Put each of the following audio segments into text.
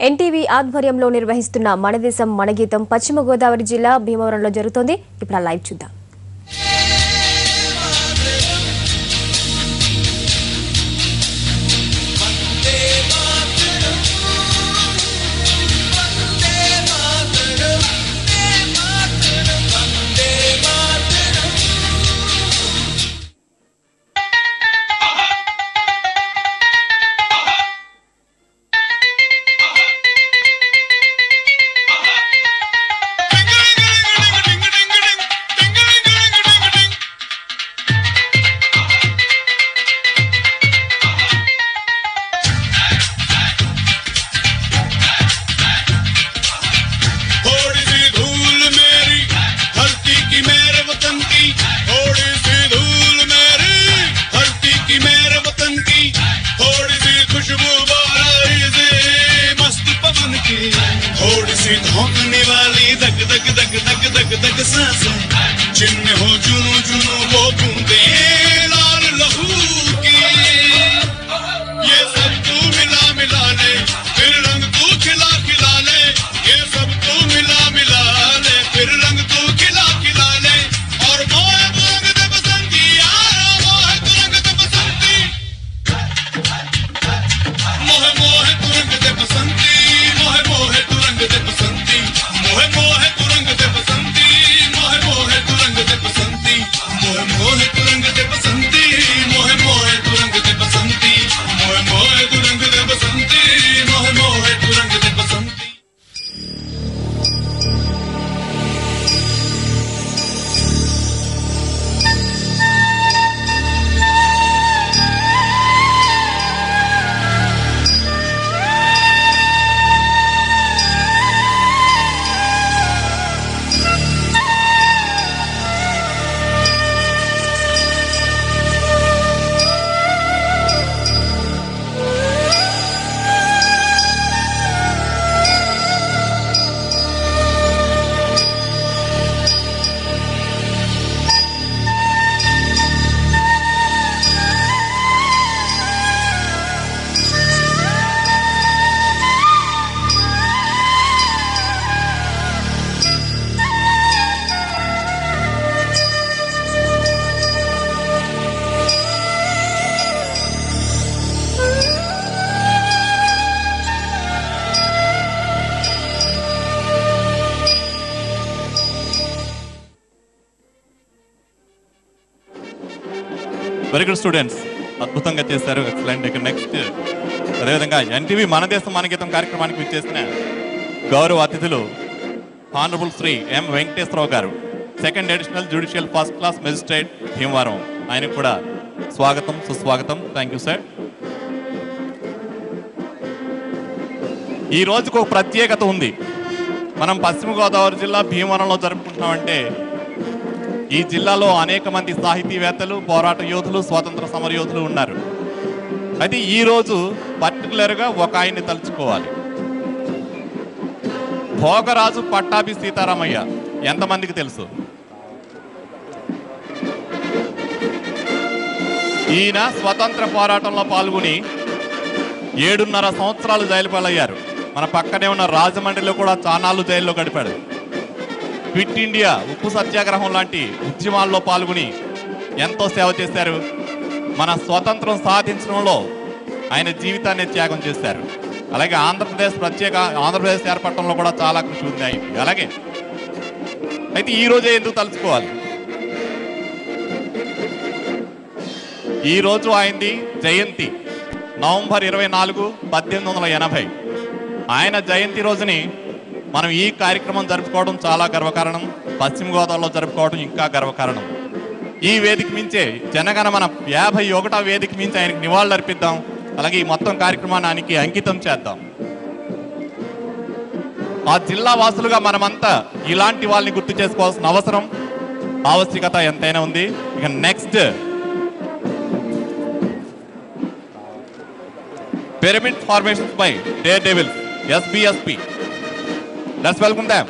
NTV ఆధ్వర్యంలో నిర్వహిస్తున్న మనదేశం మనగీతం పశ్చిమ గోదావరి జిల్లా భీమవరంలో జరుగుతోంది. ఇప్పుడు లైవ్ చూద్దాం. धोखने वाली दग दग दग दग दग दग सांसें जिनमें हो जुनू जुनू वो बूंदे लाल लहू की ये सब तू मिला मिला ले फिर रंग तू खिला खिला ले ये सब तू मिला मिला ले फिर रंग तू खिला खिला ले और मोह रंग दे बसंती यारा मोह तू रंग दे बसंती मोह मोह तू रंग दे बसंती मोह मोह तू रंग दे बसंती मोह मोह तू रंग दे बसंती मोह मोह तू रंग दे बसंती मोह मोह तू रंग दे बसंती मोह मोह तू रंग दे बसंती मोह मोह तू रंग दे बसंती मोह मोह तू रंग दे बसंती. వెరీ గుడ్ స్టూడెంట్స్, అద్భుతంగా చేశారు, ఎక్సలెంట్. ఇక నెక్స్ట్ అదేవిధంగా ఎన్టీవీ మనదేశం మనగీతం కార్యక్రమానికి విచ్చేసిన గౌరవ అతిథులు హానరబుల్ శ్రీ ఎం వెంకటేశ్వరరావు గారు, second additional judicial first class magistrate Bhimavaram. ఆయనకు కూడా స్వాగతం సుస్వాగతం. Thank you sir. ఈ రోజుకు ఒక ప్రత్యేకత ఉంది. మనం పశ్చిమ గోదావరి జిల్లా భీమవరంలో జరుపుకుంటున్నామంటే ఈ జిల్లాలో అనేక మంది సాహితీవేత్తలు, పోరాట యోధులు, స్వాతంత్ర సమర యోధులు ఉన్నారు. అయితే ఈరోజు పర్టికులర్గా ఒక ఆయన్ని తలుచుకోవాలి. భోగరాజు పట్టాభి సీతారామయ్య ఎంతమందికి తెలుసు? ఈయన స్వతంత్ర పోరాటంలో పాల్గొని 7.5 సంవత్సరాలు జైలు పాలయ్యారు. మన పక్కనే ఉన్న రాజమండ్రిలో కూడా చానాళ్ళు జైల్లో గడిపాడు. క్విట్ ఇండియా, ఉప్పు సత్యాగ్రహం లాంటి ఉద్యమాల్లో పాల్గొని ఎంతో సేవ చేశారు. మన స్వతంత్రం సాధించడంలో ఆయన జీవితాన్ని త్యాగం చేశారు. అలాగే ఆంధ్రప్రదేశ్ ఏర్పడటంలో కూడా చాలా కృషి ఉంది ఆయనకి. అలాగే అయితే ఈరోజే ఎందుకు తలుచుకోవాలి? ఈరోజు ఆయనది జయంతి, నవంబర్ 24, 1880. ఆయన జయంతి రోజుని మనం ఈ కార్యక్రమం జరుపుకోవడం చాలా గర్వకారణం. పశ్చిమ గోదావరిలో జరుపుకోవడం ఇంకా గర్వకారణం. ఈ వేదిక మించే జనగణమన 51వ వేదిక మించి ఆయనకి నివాళులు అర్పిద్దాం. అలాగే ఈ మొత్తం కార్యక్రమాన్ని ఆయనకి అంకితం చేద్దాం. ఆ జిల్లా వాసులుగా మనమంతా ఇలాంటి వాళ్ళని గుర్తు చేసుకోవాల్సిన అవసరం, ఆవశ్యకత ఎంతైనా ఉంది. ఇక next pyramid formations by daredevils SBSP. Let's welcome them.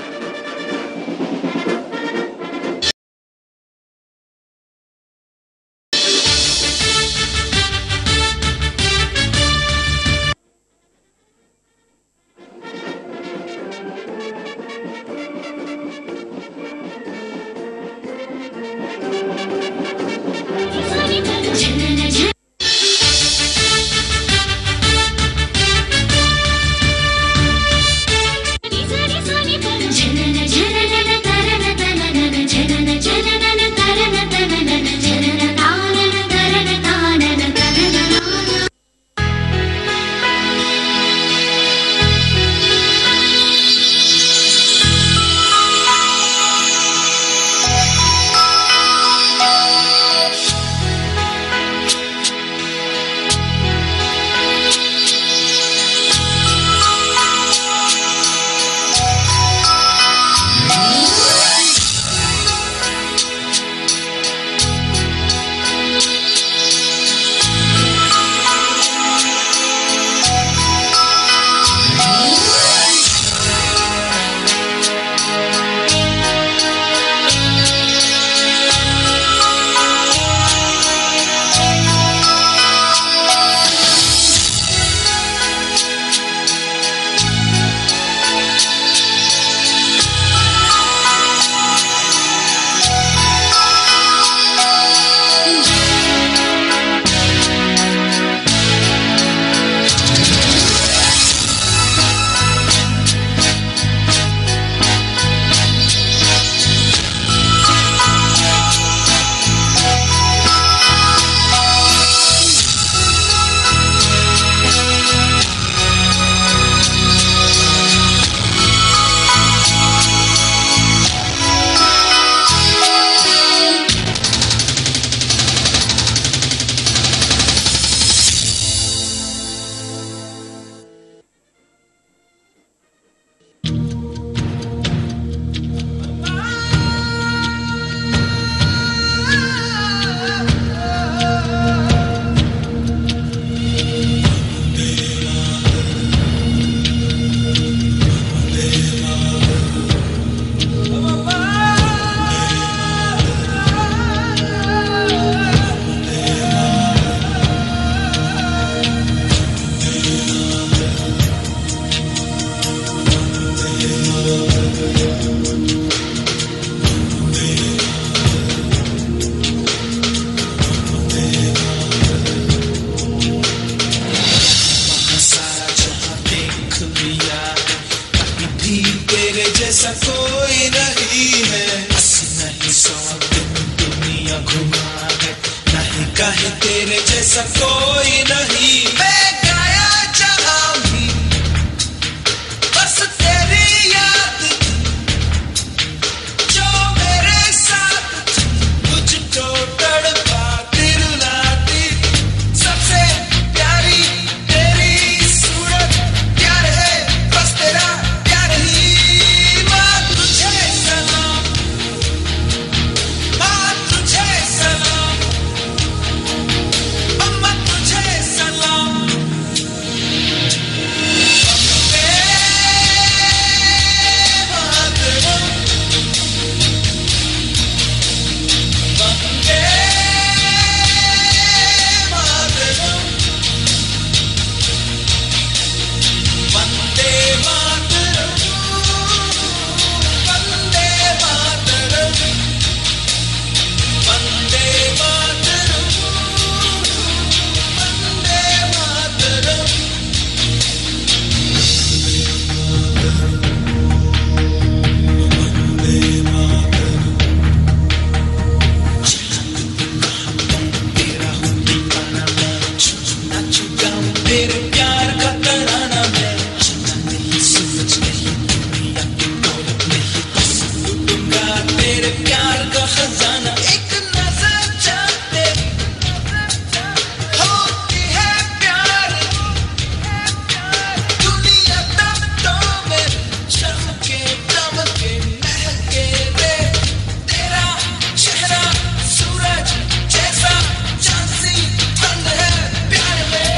तेरे प्यार का तराना मैं सुना नहीं समझ नहीं दुनिया की दौलत नहीं बस लूटूंगा तेरे प्यार का खजाना एक नजर चाहते होती है प्यार दुनिया तब तो मैं चमके दमके महके रे तेरा चेहरा सूरज जैसा चांद सी ठंड है प्यार में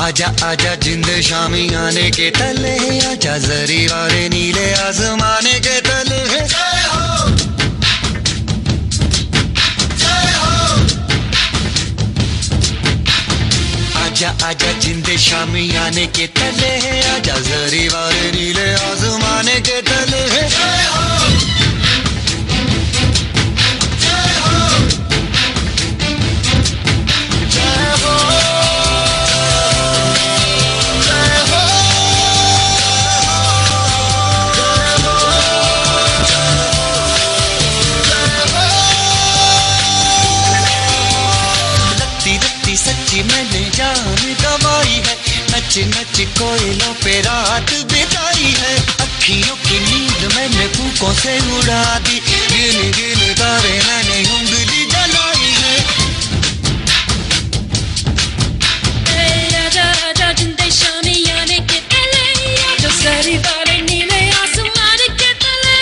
आजा आजा जिंद शामी आने के तले, आजा जरी वाले नीले आसमाने के तले। जय हो जय हो, आजा आजा जिंद शामी आने के तले, आजा जरी वाले नीले आसमाने के तले। जय हो सच्ची मैंने जान गवाई है, नच नच कोयलों पे रात बिताई है, अखियों की नींद मैंने फूकों से उड़ा दी, गिन गिन तारे मैंने उंगली जलाई है। आजा आजा जिंदे शामियाने के तले, जो सारी वाले नीले आसमान के तले,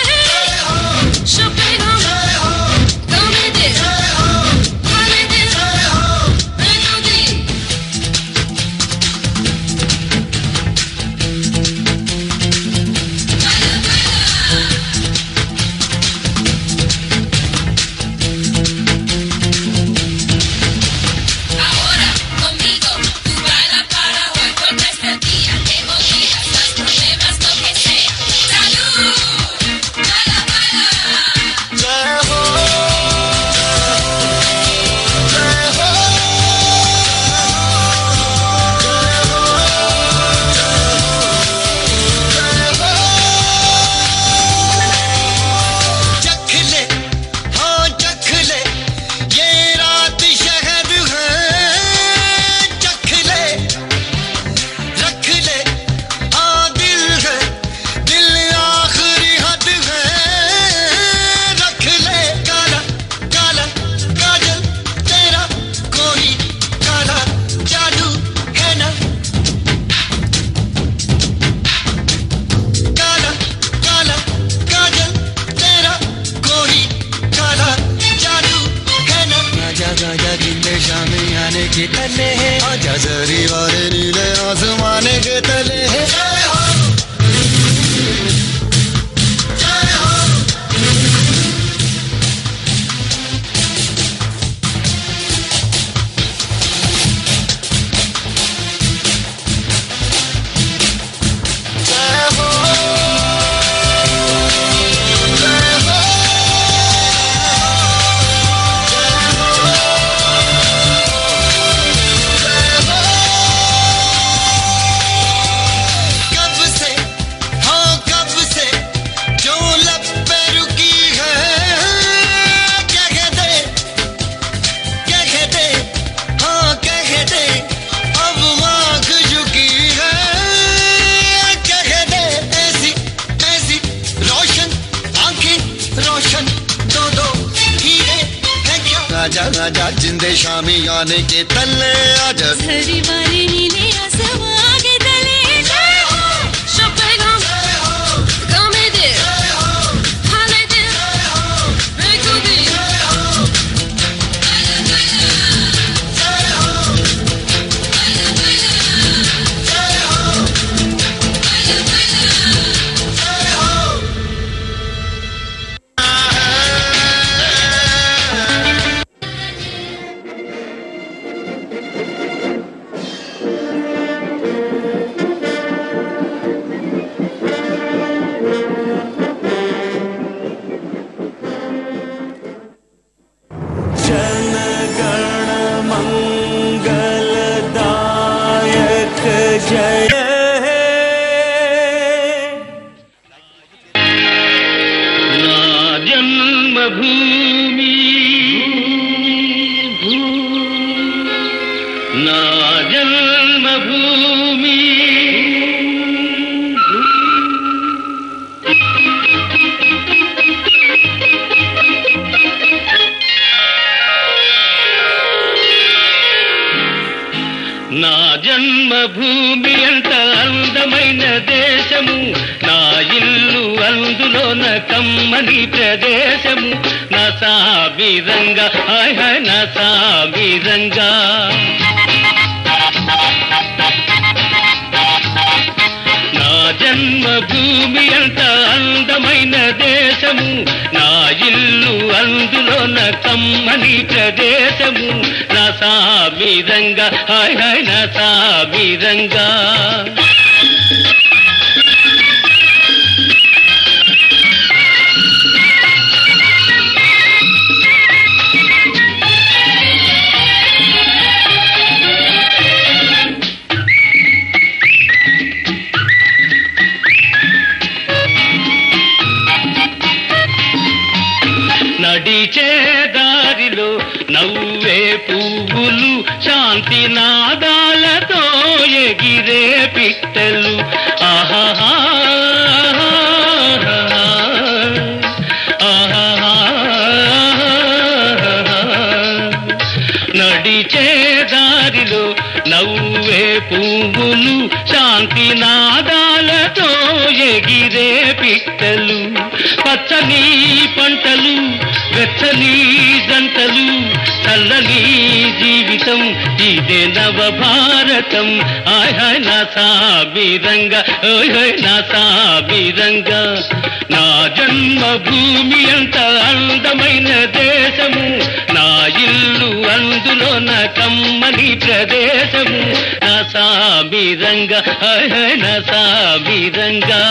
शबे हम गमे दे हाले दे मैं दी। Ahora conmigo tú baila para hoy con este día que motivas las problemas lo que sea. Salud, baila baila. जय हो चख ले, हाँ चख ले, ये रात शहद है, चख ले, रख ले, हाँ दिल है, दिल आखिरी हद है, रख ले। काला काला काजल तेरा कोई काला जादू है ना, काला काला काजल तेरा कोई काला जादू है ना। आजा आजा जिंदे शामी आने के तले है, आजा जरी वाले नीले आसमाने के तले है। जय हो जय हो जय हो जय हो कब से, हाँ कब से जो लब पे रुकी है, कह दे हाँ कह दे, अब आँख झुकी है, कह दे ऐसी ऐसी रोशन आंखें रोशन दो दो हीरे हैं क्या। आजा आजा जिंदे शामी आने के तले, आजा सारी वाले नीले आसमान के तले, शबे हम गमे दे हाले दे मैं दी। जन्मभूमि ना जन्मभूमि నా జన్మభూమి అంత అందమైన దేశము, నా ఇల్లు అందులోన కమ్మని ప్రదేశము, నా సామిరంగా హాయ్ హాయ్ నా సామిరంగా. నా జన్మభూమి అంత అందమైన దేశము, నా ఇల్లు అందులోన కమ్మని ప్రదేశము, నా సామిరంగా హాయ్ హాయ్ నా సామిరంగా. నడిచే దారిలో నవ్వే పువ్వులు శాంతి నాదాలతో ఎగిరే పిట్టలు ఆహాహా నడిచే దారిలో నవ్వే పువ్వులు శాంతి నాదాలతో ఎగిరే పిట్టలు పచ్చని పంటలు వెచ్చని జంటలు చల్లని జీవితం ఇదే నవ భారతం ఆయ్ నా సాబిరంగా ఓయ్ నా సాబిరంగా నా జన్మభూమి అంత అందమైన దేశము నా ఇల్లు అందులో నా కమ్మని ప్రదేశము నా సాబిరంగా నా సాబిరంగా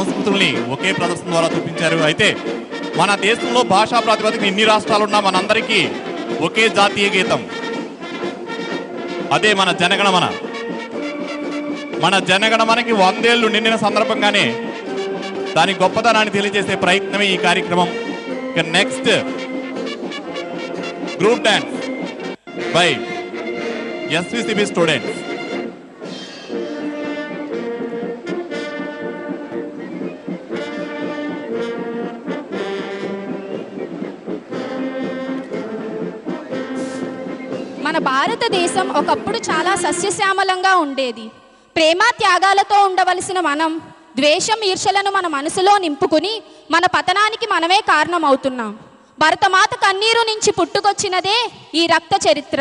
సంస్కృతుల్ని ఒకే ప్రదర్శన ద్వారా చూపించారు. అయితే మన దేశంలో భాషా ప్రాతిపదికన ఇన్ని రాష్ట్రాలున్నా మనందరికీ ఒకే జాతీయ గీతం, అదే మన జనగణమన. మన జనగణమనకి 100 ఏళ్లు నిండిన సందర్భంగానే దాని గొప్పతనాన్ని తెలియజేసే ప్రయత్నమే ఈ కార్యక్రమం. ఇక next group dance by SVCB students. మన భారతదేశం ఒకప్పుడు చాలా సస్యశ్యామలంగా ఉండేది. ప్రేమ త్యాగాలతో ఉండవలసిన మనం ద్వేషం ఈర్షలను మన మనసులో నింపుకుని మన పతనానికి మనమే కారణమవుతున్నాం. భరతమాత కన్నీరు నుంచి పుట్టుకొచ్చినదే ఈ రక్త చరిత్ర.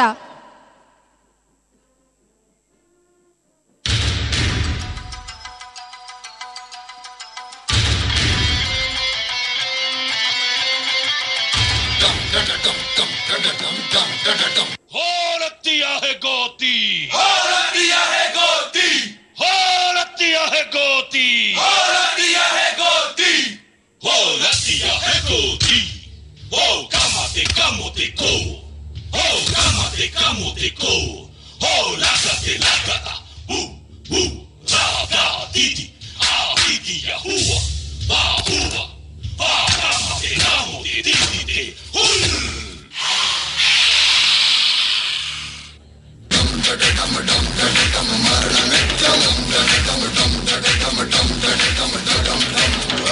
हो रतिया है गोती, हो रतिया है गोती, हो रतिया है गोती, हो रतिया है गोती, हो रतिया है गोती, हो कामते कामते को, हो कामते कामते को, हो लागते लागता, राधा दीदी, आ दीदी या हुआ, कामते कामते दीदी दे,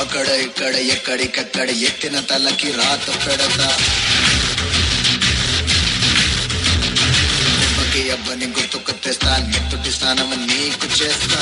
అక్కడ ఇక్కడ ఎక్కడికక్కడ ఎత్తిన తలకి రాత పెడతా, అబ్బని గుర్తుకు తెస్తా, నెత్తుటి స్నానం నీకు చేస్తా.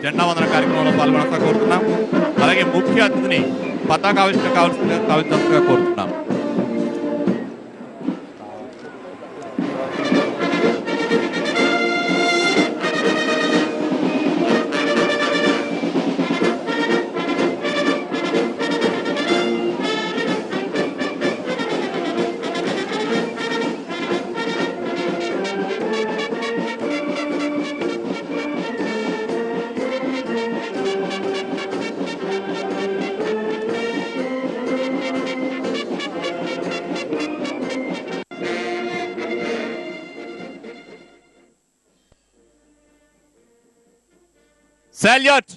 జెండా వందన కార్యక్రమంలో పాల్గొనగా కోరుతున్నాం. అలాగే ముఖ్య అతిథిని పతాకావిష్కరణ కావాల్సిందిగా కోరుతున్నాం. Salute!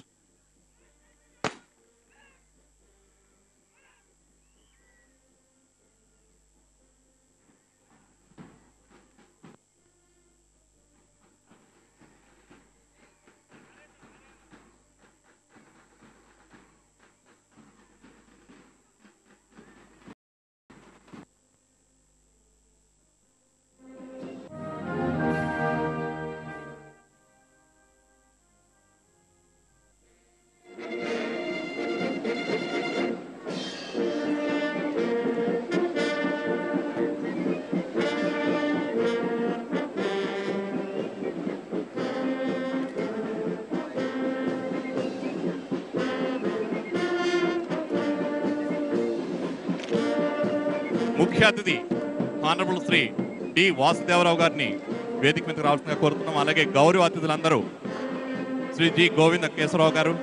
ముఖ్య అతిథి ఆనరబుల్ శ్రీ డి వాసుదేవరావు గారిని వేదిక మీదకి రావాల్సిందిగా కోరుతున్నాం. అలాగే గౌరవ అతిథులందరూ శ్రీ జి గోవింద కేశవరావు గారు,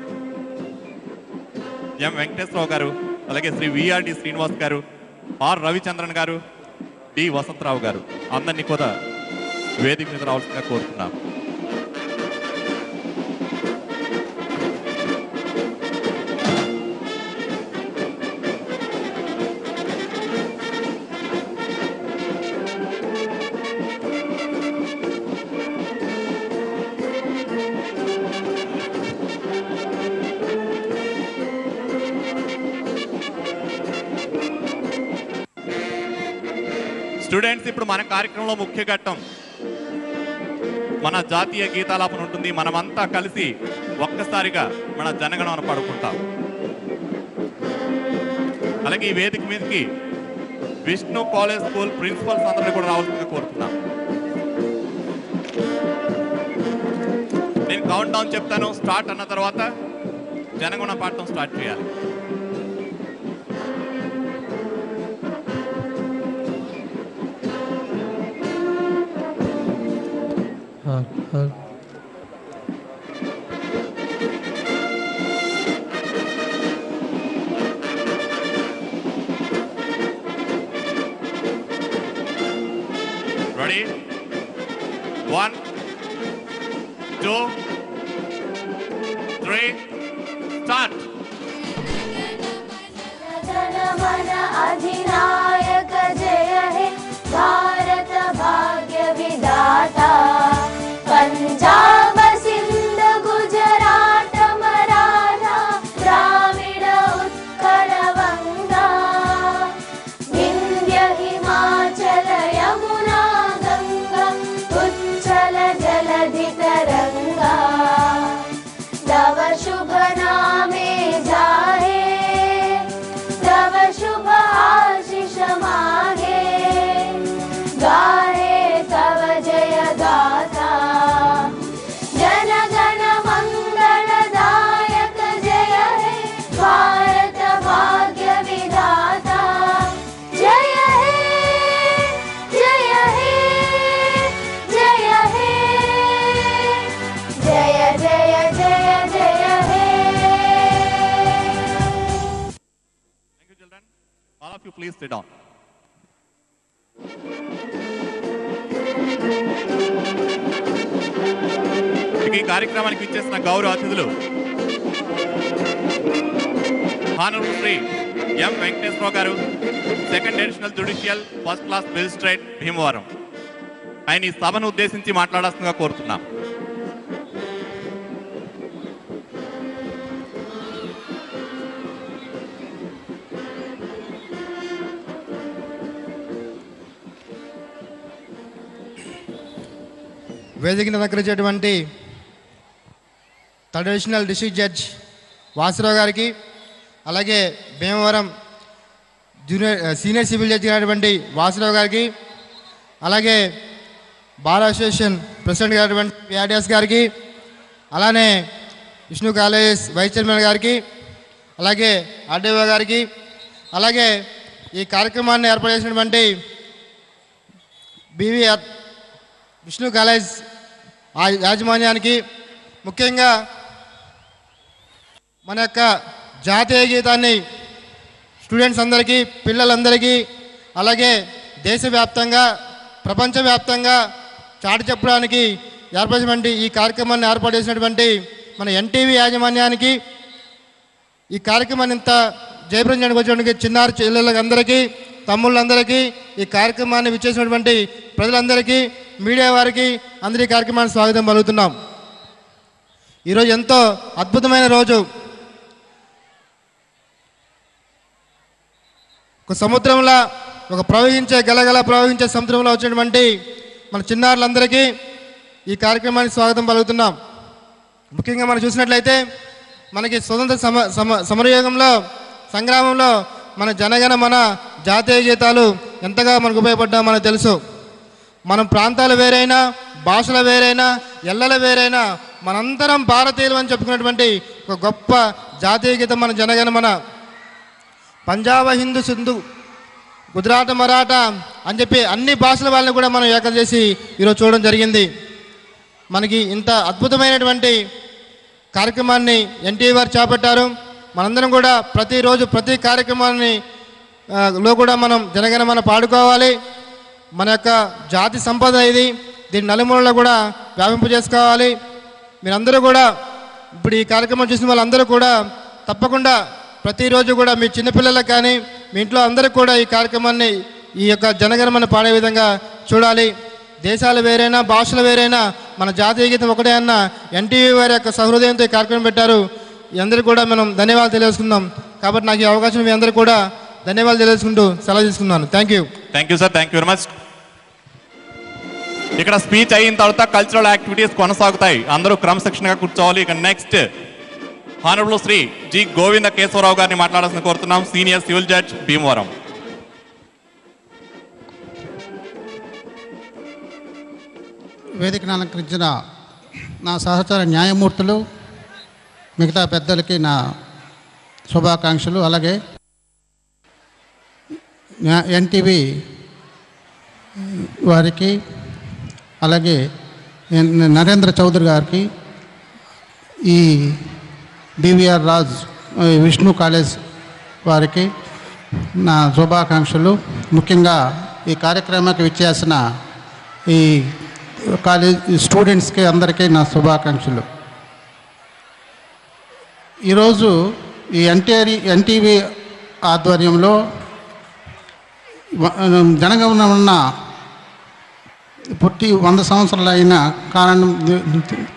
ఎం వెంకటేశ్వరరావు గారు, అలాగే శ్రీ విఆర్డి శ్రీనివాస్ గారు, ఆర్ రవిచంద్రన్ గారు, డి వసంతరావు గారు అందరినీ కూడా వేదిక మీద రావాల్సిందిగా కోరుతున్నాం. స్టూడెంట్స్, ఇప్పుడు మన కార్యక్రమంలో ముఖ్య ఘట్టం మన జాతీయ గీతాలాపన ఉంటుంది. మనమంతా కలిసి ఒక్కసారిగా మన జనగణమన పాడుకుంటాం. అలాగే ఈ వేదిక మీదకి విష్ణు కాలేజ్ స్కూల్ ప్రిన్సిపల్స్ అందరినీ కూడా రావాల్సిందిగా కోరుతున్నాం. నేను కౌంట్ డౌన్ చెప్తాను. స్టార్ట్ అన్న తర్వాత జనగణమన పాడటం స్టార్ట్ చేయాలి. Ready? 1, 2, 3, start. जनगण अधिनायक जय हे भारत भाग्य विधाता पंजाब सिंध गुजरात मराठा द्राविड उत्कल वंगा विंध्य हिमाचल यमुना गंगा उच्चल जलधि तरंगा तव शुभ नामे जाहे तव शुभ आशीष मागे गाहे तव जय गाथा जन गण मंगलदायक जय हे भारत भाग्य विधाता जय हे जय हे जय हे जय जय जय जय हे Thank you, children. All of you, please sit down. ఈ కార్యక్రమానికి ఇచ్చేసిన గౌరవ అతిథులు హానరబుల్ శ్రీ ఎం వెంకటేశ్వరరావు గారు, second additional judicial first class magistrate Bhimavaram. ఆయన ఈ సభను ఉద్దేశించి మాట్లాడాల్సిందిగా కోరుతున్నాం. వేదికను అలంకరించేటువంటి third additional district judge Vasurao గారికి, అలాగే భీమవరం సీనియర్ సివిల్ జడ్జి అయినటువంటి వాసురావు గారికి, అలాగే బార్ అసోసియేషన్ ప్రెసిడెంట్ గారైనటువంటి పిఆర్డిఎస్ గారికి, అలానే విష్ణు కాలేజ్ వైస్ చైర్మన్ గారికి, అలాగే ఆర్డీఓ గారికి, అలాగే ఈ కార్యక్రమాన్ని ఏర్పాటు చేసినటువంటి బీవీ విష్ణు కాలేజ్ యాజమాన్యానికి, ముఖ్యంగా మన యొక్క జాతీయ గీతాన్ని స్టూడెంట్స్ అందరికీ, పిల్లలందరికీ, అలాగే దేశవ్యాప్తంగా ప్రపంచవ్యాప్తంగా చాటి చెప్పడానికి ఏర్పడినటువంటి ఈ కార్యక్రమాన్ని ఏర్పాటు చేసినటువంటి మన ఎన్టీవీ యాజమాన్యానికి, ఈ కార్యక్రమాన్ని ఇంత జయప్రదం చేయడానికి వచ్చినటువంటి చిన్నారి చెల్లెళ్ళకి అందరికీ, తమ్ముళ్ళందరికీ, ఈ కార్యక్రమాన్ని విచ్చేసినటువంటి ప్రజలందరికీ, మీడియా వారికి అందరి కార్యక్రమానికి స్వాగతం పలుకుతున్నాం. ఈరోజు ఎంతో అద్భుతమైన రోజు. ఒక సముద్రంలో గలగల ప్రవహించే సముద్రంలో వచ్చినటువంటి మన చిన్నారులందరికీ ఈ కార్యక్రమానికి స్వాగతం పలుకుతున్నాం. ముఖ్యంగా మనం చూసినట్లయితే మనకి స్వతంత్ర సమరయోగంలో సంగ్రామంలో మన జనగణ మన జాతీయ గీతాలు ఎంతగా మనకు ఉపయోగపడ్డాయో మనకు తెలుసు. మనం ప్రాంతాలు వేరైనా, భాషలు వేరైనా, ఎల్లలు వేరైనా మనందరం భారతీయులు అని చెప్పుకున్నటువంటి ఒక గొప్ప జాతీయ గీతం మన జనగణ మన. పంజాబ హిందూ సింధు గుజరాత్, మరాఠా అని చెప్పి అన్ని భాషల వాళ్ళని కూడా మనం ఏకం చేసి ఈరోజు చూడడం జరిగింది. మనకి ఇంత అద్భుతమైనటువంటి కార్యక్రమాన్ని ఎన్టీవీ వారు చేపట్టారు. మనందరం కూడా ప్రతిరోజు ప్రతి కార్యక్రమాన్ని లో కూడా మనం జనగణమన పాడుకోవాలి. మన యొక్క జాతి సంపద ఇది, దీన్ని నలుమూలలో కూడా వ్యాపింపు చేసుకోవాలి. మీరందరూ కూడా ఇప్పుడు ఈ కార్యక్రమం చూసిన వాళ్ళందరూ కూడా తప్పకుండా ప్రతిరోజు కూడా మీ చిన్నపిల్లలకు కానీ మీ ఇంట్లో అందరికీ కూడా ఈ కార్యక్రమాన్ని ఈ యొక్క జనగణమన పాడే విధంగా చూడాలి. దేశాలు వేరైనా భాషలు వేరైనా మన జాతీయ గీతం ఒకటే అన్న ఎన్టీవీ వారి యొక్క సహృదయంతో ఈ కార్యక్రమం పెట్టారు. ఈ అందరికీ కూడా మనం ధన్యవాదాలు తెలియజేసుకుందాం. కాబట్టి నాకు ఈ అవకాశం మీ అందరికీ కూడా ధన్యవాదాలు తెలియజేసుకుంటూ సెలవు తీసుకున్నాను. Thank you. Thank you sir, thank you very much. ఇక్కడ స్పీచ్ అయిన తర్వాత కల్చరల్ యాక్టివిటీస్ కొనసాగుతాయి. అందరూ క్రమశిక్షణగా కూర్చోవాలి. ఇక next honourable Shri G Govinda Keshava Rao గారిని మాట్లాడాల్సిన కోరుతున్నాం, సీనియర్ సివిల్ జడ్జ్ భీమవరం. వేదికను అలంకరించిన నా సహచర న్యాయమూర్తులు, మిగతా పెద్దలకి నా శుభాకాంక్షలు. అలాగే ఎన్టీవీ వారికి, అలాగే నరేంద్ర చౌదరి గారికి, ఈ డివిఆర్ రాజ్ విష్ణు కాలేజ్ వారికి నా శుభాకాంక్షలు. ముఖ్యంగా ఈ కార్యక్రమానికి విచ్చేసిన ఈ కాలేజ్ స్టూడెంట్స్కి అందరికీ నా శుభాకాంక్షలు. ఈరోజు ఈ ఎన్టీవీ ఆధ్వర్యంలో జనగణమన పుట్టి 100 సంవత్సరాలు అయిన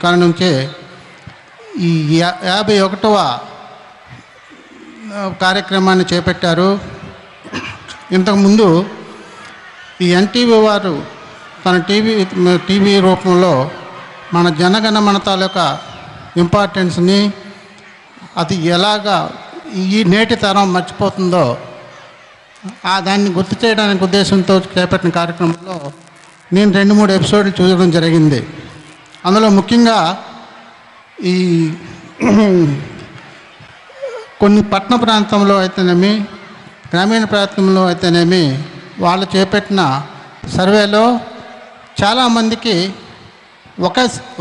కారణంచే ఈ 51వ కార్యక్రమాన్ని చేపట్టారు. ఇంతకుముందు ఈ ఎన్టీవీ వారు తన టీవీ రూపంలో మన జనగణమన తాలూకా ఇంపార్టెన్స్ని అది ఎలాగా ఈ నేటి తరం మర్చిపోతుందో దాన్ని గుర్తు చేయడానికి ఉద్దేశంతో చేపట్టిన కార్యక్రమంలో నేను 2-3 ఎపిసోడ్లు చూడడం జరిగింది. అందులో ముఖ్యంగా ఈ కొన్ని పట్టణ ప్రాంతంలో అయితేనేమి, గ్రామీణ ప్రాంతంలో అయితేనేమి వాళ్ళు చేపట్టిన సర్వేలో చాలామందికి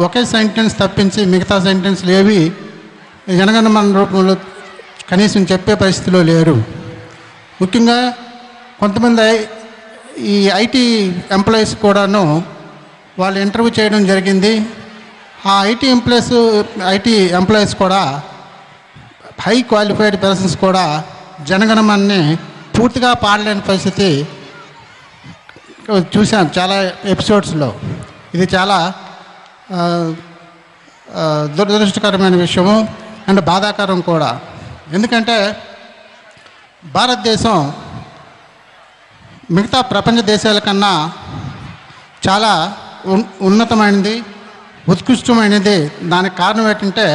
ఒకే సెంటెన్స్ తప్పించి మిగతా సెంటెన్స్లు ఏవి జనగణమన రూపంలో కనీసం చెప్పే పరిస్థితిలో లేరు. ముఖ్యంగా కొంతమంది ఈ ఐటీ ఎంప్లాయీస్ కూడాను వాళ్ళు ఇంటర్వ్యూ చేయడం జరిగింది. ఆ ఐటీ ఎంప్లాయీస్ కూడా హై క్వాలిఫైడ్ పర్సన్స్ కూడా జనగణమన్ని పూర్తిగా పాడలేని పరిస్థితి చూసాం చాలా ఎపిసోడ్స్లో. ఇది చాలా దురదృష్టకరమైన విషయము అండ్ బాధాకరం కూడా. ఎందుకంటే భారతదేశం మిగతా ప్రపంచ దేశాల కన్నా చాలా ఉన్నతమైనది, ఉత్కృష్టమైనది. దానికి కారణం ఏంటంటే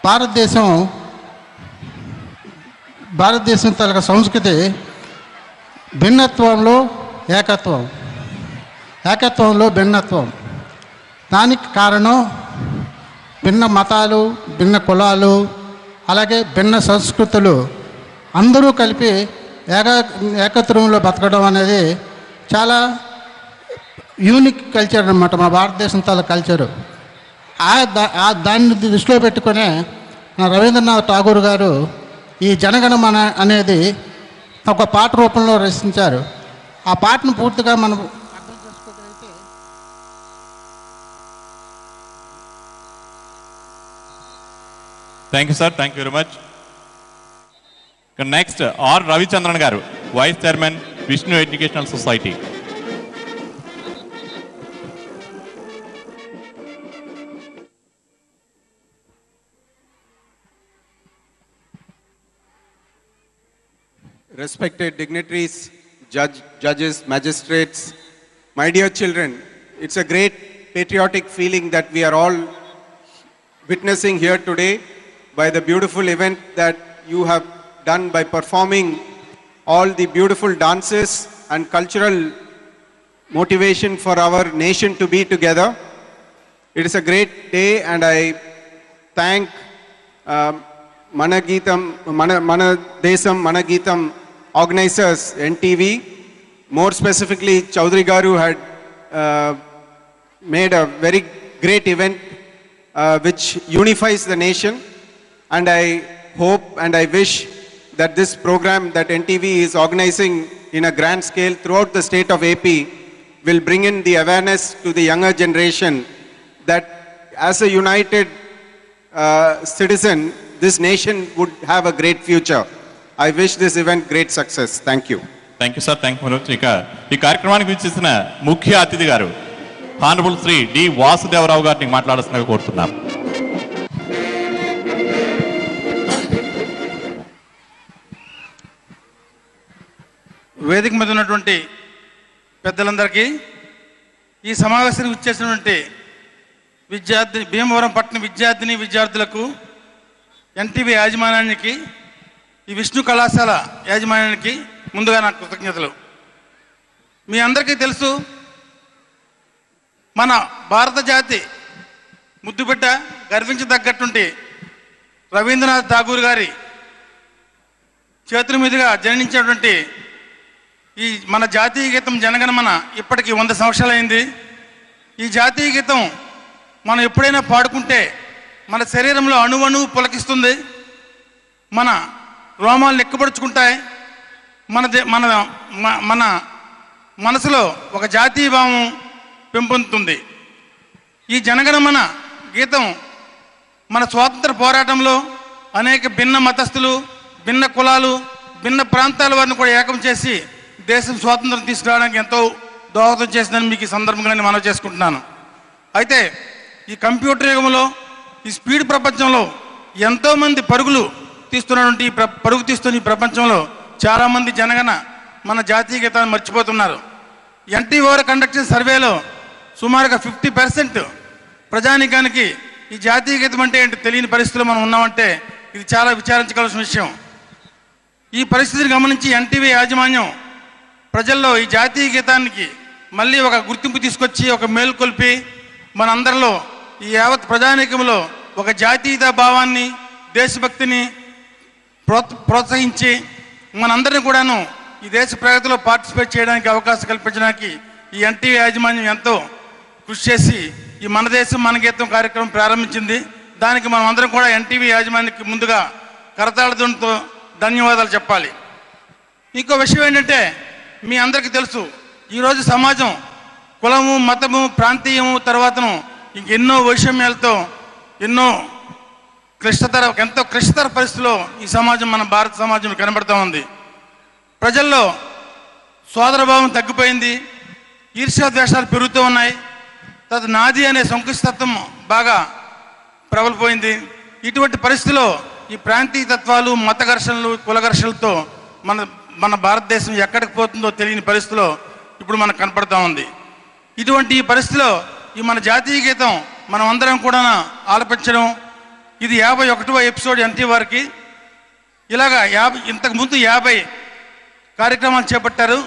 భారతదేశం తన సంస్కృతి భిన్నత్వంలో ఏకత్వం, ఏకత్వంలో భిన్నత్వం. దానికి కారణం భిన్న మతాలు, భిన్న కులాలు, అలాగే భిన్న సంస్కృతులు అందరూ కలిపి ఏకత్వంలో బతకడం అనేది చాలా యూనిక్ కల్చర్ అన్నమాట, మన భారతదేశం తల కల్చరు. దాన్ని దృష్టిలో పెట్టుకునే రవీంద్రనాథ్ ఠాగూర్ గారు ఈ జనగణమన అనేది ఒక పాట రూపంలో రచించారు. ఆ పాటను పూర్తిగా మనం అర్థం చేసుకోగలిగితే thank you sir, thank you very much. Next R Ravichandran గారు, vice chairman Vishnu educational society. Respected dignitaries, judges, magistrates, my dear children, it's a great patriotic feeling that we are all witnessing here today by the beautiful event that you have done by performing all the beautiful dances and cultural motivation for our nation to be together. It is a great day and I thank Mana Desam, Mana Geetam organizers, NTV, more specifically Chaudhary Garu had made a very great event which unifies the nation, and I hope and I wish that this program that NTV is organizing in a grand scale throughout the state of AP will bring in the awareness to the younger generation that as a united citizen, this nation would have a great future. I wish this event great success. Thank you. Thank you sir, thank you. ఇక ఈ కార్యక్రమానికి విచ్చేసిన ముఖ్య అతిథి గారు honourable Shri D Vasudevarao గారిని మాట్లాడాల్సిందిగా కోరుతున్నాం. వేదిక మీద ఉన్నటువంటి పెద్దలందరికీ, ఈ సమావేశానికి వచ్చేసినటువంటి భీమవరం పట్టణ విద్యార్థులకు, ఎన్టీవీ యాజమాన్యానికి, ఈ విష్ణు కళాశాల యాజమాన్యానికి ముందుగా నా కృతజ్ఞతలు. మీ అందరికీ తెలుసు, మన భారత జాతి ముద్దుబిడ్డ, గర్వించదగ్గటువంటి రవీంద్రనాథ్ ఠాగూర్ గారి చేతుల మీదుగా జన్మించినటువంటి ఈ మన జాతీయ గీతం జనగణమన ఇప్పటికి 100 సంవత్సరాలైంది. ఈ జాతీయ గీతం మనం ఎప్పుడైనా పాడుకుంటే మన శరీరంలో అణువణువు పులకిస్తుంది, మన రోమాలు నెక్కబడుచుకుంటాయి, మన మనసులో ఒక జాతీయ భావం పెంపొందుతుంది. ఈ జనగణమన గీతం మన స్వాతంత్ర పోరాటంలో అనేక భిన్న మతస్థులు, భిన్న కులాలు, భిన్న ప్రాంతాల వారిని కూడా ఏకం చేసి దేశం స్వాతంత్రం తీసుకురావడానికి ఎంతో దోహదం చేసిందని మీకు ఈ సందర్భంగా నేను మనవి చేసుకుంటున్నాను. అయితే ఈ కంప్యూటర్ యుగంలో, ఈ స్పీడ్ ప్రపంచంలో ఎంతోమంది పరుగు తీస్తున్న ఈ ప్రపంచంలో చాలామంది జనగణ మన జాతీయ గీతాన్ని మర్చిపోతున్నారు. ఎన్టీవీ వారు కండక్ట్ చేసిన సర్వేలో సుమారుగా 50% ప్రజానీకానికి ఈ జాతీయ గీతం అంటే ఏంటి తెలియని పరిస్థితిలో మనం ఉన్నామంటే ఇది చాలా విచారించవలసిన విషయం. ఈ పరిస్థితిని గమనించి ఎన్టీవీ యాజమాన్యం ప్రజల్లో ఈ జాతీయ గీతానికి మళ్ళీ ఒక గుర్తింపు తీసుకొచ్చి, ఒక మేల్కొల్పి మనందరిలో ఈ యావత్ ప్రజానీకంలో ఒక జాతీయతా భావాన్ని, దేశభక్తిని ప్రోత్సహించి మనందరినీ కూడాను ఈ దేశ ప్రగతిలో పార్టిసిపేట్ చేయడానికి అవకాశం కల్పించడానికి ఈ ఎన్టీవీ యాజమాన్యం ఎంతో కృషి చేసి ఈ మన దేశం మన గీతం కార్యక్రమం ప్రారంభించింది. దానికి మనం అందరం కూడా ఎన్టీవీ యాజమాన్యానికి ముందుగా కరతాళధ్వనితో ధన్యవాదాలు చెప్పాలి. ఇంకో విషయం ఏంటంటే, మీ అందరికీ తెలుసు, ఈరోజు సమాజం కులము, మతము, ప్రాంతీయము తర్వాతను ఇంకెన్నో వైషమ్యాలతో ఎంతో క్లిష్టతర పరిస్థితుల్లో ఈ సమాజం, మన భారత సమాజం కనబడుతూ ఉంది. ప్రజల్లో సోదరభావం తగ్గిపోయింది, ఈర్ష్యాద్వేషాలు పెరుగుతూ ఉన్నాయి, తర్వాత నాది అనే సంకుచితత్వం బాగా ప్రబలిపోయింది. ఇటువంటి పరిస్థితిలో ఈ ప్రాంతీయ తత్వాలు, మత ఘర్షణలు, కుల ఘర్షణలతో మన భారతదేశం ఎక్కడికి పోతుందో తెలియని పరిస్థితిలో ఇప్పుడు మనకు కనపడుతూ ఉంది. ఇటువంటి ఈ పరిస్థితిలో ఈ మన జాతీయ గీతం మనం అందరం కూడా ఆలపించడం, ఇది 51వ ఎపిసోడ్ ఎన్టీవీ వారికి. ఇలాగా ఇంతకుముందు 50 కార్యక్రమాలు చేపట్టారు.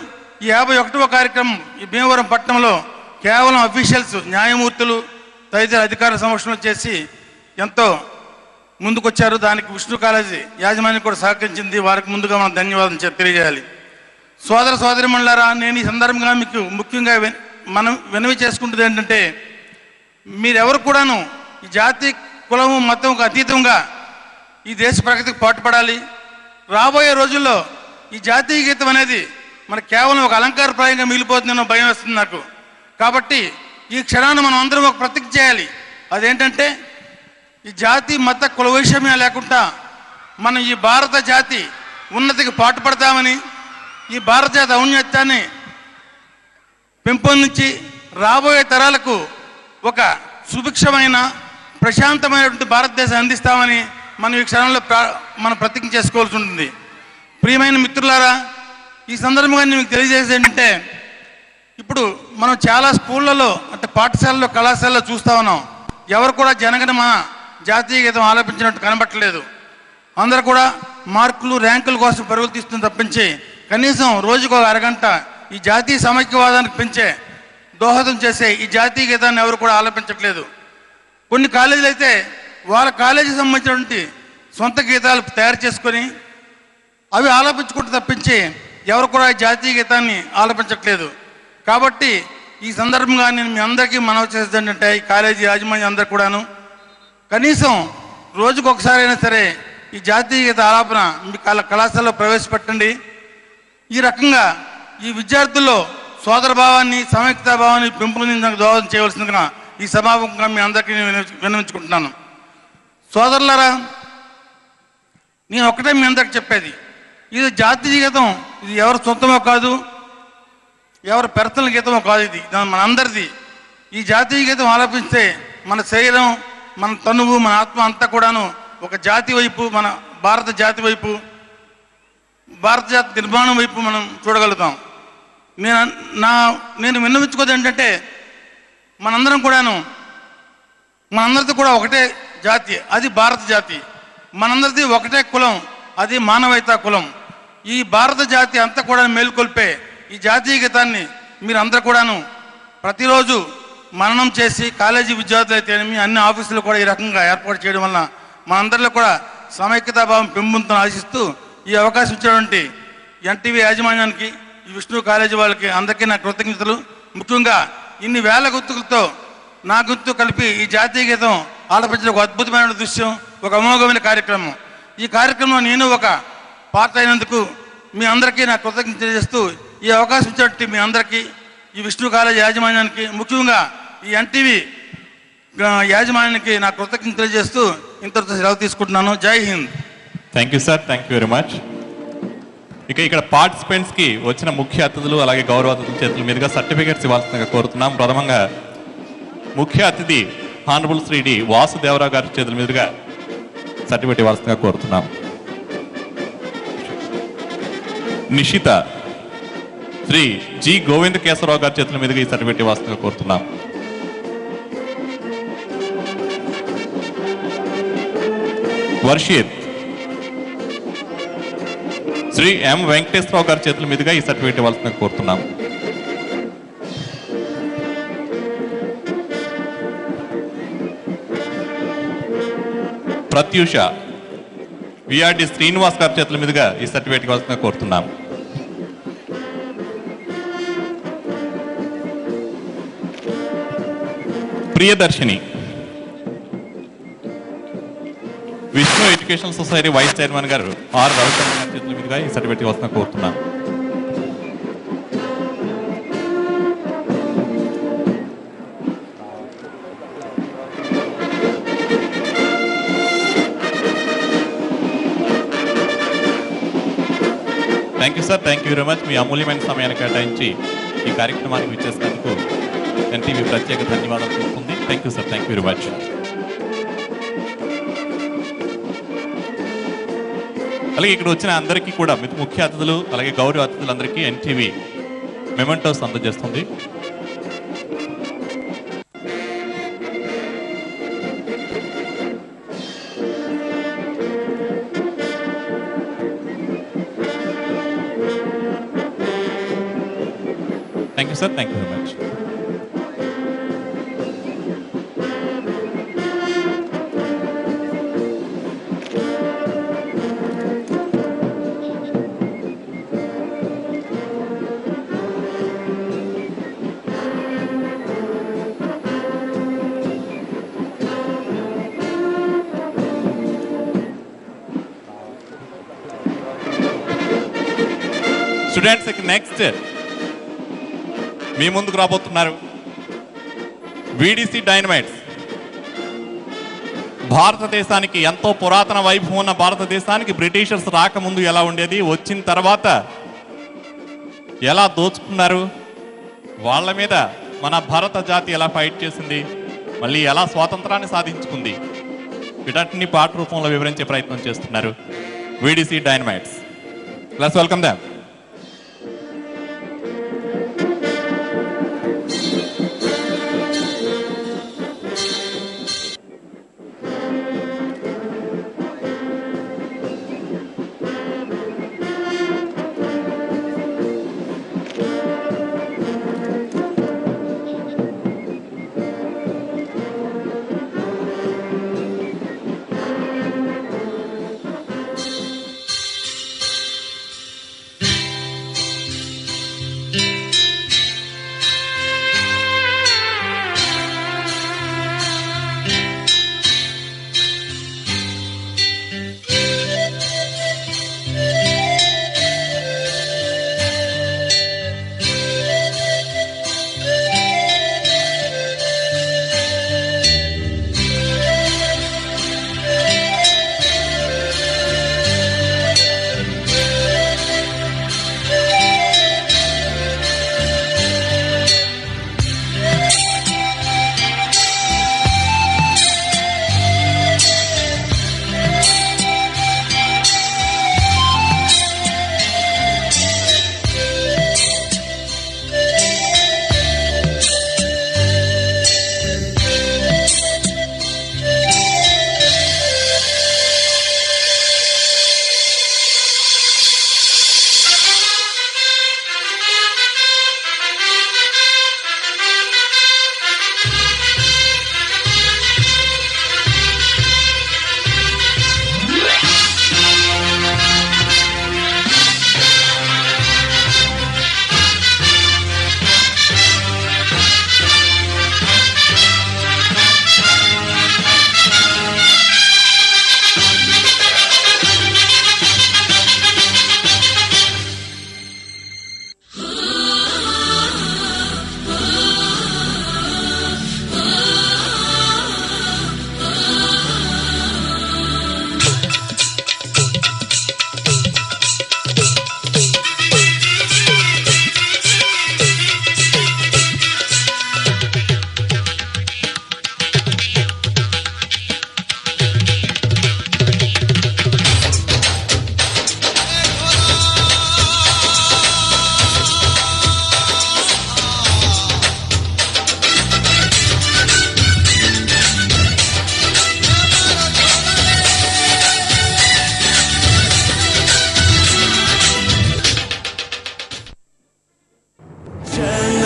ఈ 51వ కార్యక్రమం ఈ భీమవరం పట్టణంలో కేవలం అఫీషియల్స్, న్యాయమూర్తులు తదితర అధికారుల సమక్షంలో చేసి ఎంతో ముందుకొచ్చారు. దానికి విష్ణు కాలేజీ యాజమాన్యం కూడా సహకరించింది. వారికి ముందుగా మనం ధన్యవాదం తెలియజేయాలి. సోదర సోదరిమణులారా, నేను ఈ సందర్భంగా మీకు ముఖ్యంగా మనం వినవి చేసుకుంటుంది ఏంటంటే, మీరెవరు కూడాను ఈ జాతి, కులము, మతంకు అతీతంగా ఈ దేశ ప్రగతికి పాటుపడాలి. రాబోయే రోజుల్లో ఈ జాతీయ గీతం అనేది మనకు కేవలం ఒక అలంకారప్రాయంగా మిగిలిపోతుందన్న భయం వేస్తుంది నాకు. కాబట్టి ఈ క్షణాన్ని మనం అందరం ఒక ప్రతిజ్ఞ చేయాలి. అదేంటంటే, ఈ జాతి, మత, కుల వైషమ్యం లేకుండా మనం ఈ భారత జాతి ఉన్నతికి పాటుపడతామని, ఈ భారత జాతి ఔన్నత్యాన్ని పెంపొందించి రాబోయే తరాలకు ఒక సుభిక్షమైన, ప్రశాంతమైనటువంటి భారతదేశాన్ని అందిస్తామని మనం ఈ క్షణంలో మనం ప్రతిజ్ఞ చేసుకోవాల్సి ఉంటుంది. ప్రియమైన మిత్రులారా, ఈ సందర్భంగా నేను మీకు తెలియజేసేది ఏంటంటే, ఇప్పుడు మనం చాలా స్కూళ్ళలో, అంటే పాఠశాలలో, కళాశాలలో చూస్తూ ఉన్నాం, ఎవరు కూడా జనగణమన జాతీయ గీతం ఆలపించినట్టు కనబట్టలేదు. అందరూ కూడా మార్కులు, ర్యాంకుల కోసం పరుగులు తీస్తుంది తప్పించి కనీసం రోజుకు ఒక అరగంట ఈ జాతీయ సమైక్యవాదానికి పెంచే, దోహదం చేసే ఈ జాతీయ గీతాన్ని ఎవరు కూడా ఆలపించట్లేదు. కొన్ని కాలేజీలు అయితే వాళ్ళ కాలేజీకి సంబంధించినటువంటి సొంత గీతాలు తయారు చేసుకొని అవి ఆలపించుకుంటూ తప్పించి ఎవరు కూడా జాతీయ గీతాన్ని ఆలపించట్లేదు. కాబట్టి ఈ సందర్భంగా నేను మీ అందరికీ మనవి చేసేది ఏంటంటే, ఈ కాలేజీ యాజమాన్యం అందరు కూడాను కనీసం రోజుకు ఒకసారి అయినా సరే ఈ జాతీయ గీత ఆలాపన మీ కళాశాలలో ప్రవేశపెట్టండి. ఈ రకంగా ఈ విద్యార్థుల్లో సోదర భావాన్ని, సమైక్యతా భావాన్ని పెంపొందించడానికి దోహదం చేయవలసిందిగా ఈ సభాముఖంగా మీ అందరికీ విన్నవించుకుంటున్నాను. సోదరులారా, నేను ఒకటే మీ అందరికి చెప్పేది, ఇది జాతీయ గీతం, ఇది ఎవరి సొంతమో కాదు, ఎవరి పర్సనల్ గీతమో కాదు, ఇది మనందరిది. ఈ జాతీయ గీతం ఆలపిస్తే మన శరీరం, మన తనువు, మన ఆత్మ అంతా కూడాను ఒక జాతి వైపు, మన భారత జాతి వైపు, భారత జాతి నిర్మాణం వైపు మనం చూడగలుగుతాం. నేను విన్నవించుకోదు ఏంటంటే, మనందరం కూడాను, మనందరిది కూడా ఒకటే జాతి, అది భారత జాతి. మనందరిది ఒకటే కులం, అది మానవతా కులం. ఈ భారత జాతి అంతా కూడా మేలుకొల్పే ఈ జాతీయ గీతాన్ని మీరు అందరూ కూడాను ప్రతిరోజు మననం చేసి, కాలేజీ విద్యార్థులు అయితేనేమి అన్ని ఆఫీసులు కూడా ఈ రకంగా ఏర్పాటు చేయడం వలన మనందరిలో కూడా సమైక్యతాభావం పెంపొందుతుందని ఆశిస్తూ ఈ అవకాశం ఇచ్చినటువంటి ఎన్టీవీ యాజమాన్యానికి, ఈ విష్ణు కాలేజీ వాళ్ళకి అందరికీ నా కృతజ్ఞతలు. ముఖ్యంగా ఇన్ని వేల గుర్తులతో నా గుర్తు కలిపి ఈ జాతీయ గీతం ఆలపించిన ఒక అద్భుతమైన దృశ్యం, ఒక అమోఘమైన కార్యక్రమం. ఈ కార్యక్రమంలో నేను ఒక పార్ట్ అయినందుకు మీ అందరికీ నా కృతజ్ఞత తెలియజేస్తూ, ఈ అవకాశం ఇచ్చినట్టు మీ అందరికీ, ఈ విష్ణు కాలేజ్ యాజమాన్యానికి, ముఖ్యంగా ఈ ఎన్టీవీ యాజమాన్యానికి నా కృతజ్ఞత తెలియజేస్తూ ఇంతటితో సెలవు తీసుకుంటున్నాను. జై Hind. Thank you sir, thank you very much. ఇక్కడ పార్టిసిపెంట్స్కి వచ్చిన ముఖ్య అతిథులు అలాగే గౌరవ అతిథుల చేతుల మీదుగా సర్టిఫికేట్స్ ఇవ్వాల్సిందిగా కోరుతున్నాం. ప్రథమంగా ముఖ్య అతిథి హానరబుల్ శ్రీ డి వాసుదేవరావు గారి చేతుల మీదుగా సర్టిఫికేట్ ఇవ్వాల్సిందిగా కోరుతున్నాం. నిషిత శ్రీ జి గోవింద కేశవరావు గారి చేతుల మీదుగా ఈ సర్టిఫికేట్ ఇవ్వాల్సిందిగా కోరుతున్నాం. వర్షిత్ శ్రీ ఎం వెంకటేశ్వరరావు గారి చేతుల మీదుగా ఈ సర్టిఫికేట్ ఇవ్వాల్సిందిగా కోరుతున్నాం. ప్రత్యూష విఆర్డి శ్రీనివాస్ గారి చేతుల మీదుగా ఈ సర్టిఫికేట్ ఇవ్వాల్సిందిగా కోరుతున్నాం. Priyadarshini Vishnu education society vice chairman గారు ఆర్ రవిచంద్ర గారి చేతుల మీదుగా ఈ సర్టిఫికేట్ ఇవ్వాల్సిందిగా కోరుతున్నాం. Thank you sir, thank you very much. మీ అమూల్యమైన సమయాన్ని కేటాయించి ఈ కార్యక్రమానికి విచ్చేసినందుకు ఎన్టీవీ ప్రత్యేక ధన్యవాదాలు తెలుపుతుంది. Thank you sir, thank you very much. అలాగే ఇక్కడ వచ్చిన అందరికీ కూడా ముఖ్య అతిథులు అలాగే గౌరవ అతిథులందరికీ ఎన్టీవీ మెమెంటోస్ అందజేస్తుంది. Thank you sir, thank you very much. Students, next మీ ముందుకు రాబోతున్నారు వీడీసీ డైనమైట్స్. భారతదేశానికి ఎంతో పురాతన వైభవం ఉన్న భారతదేశానికి బ్రిటిషర్స్ రాకముందు ఎలా ఉండేది, వచ్చిన తర్వాత ఎలా దోచుకున్నారు, వాళ్ళ మీద మన భారత జాతి ఎలా ఫైట్ చేసింది, మళ్ళీ ఎలా స్వాతంత్రాన్ని సాధించుకుంది, వీటన్నిటిని పాఠ రూపంలో వివరించే ప్రయత్నం చేస్తున్నారు VDC dynamites. Let's welcome them.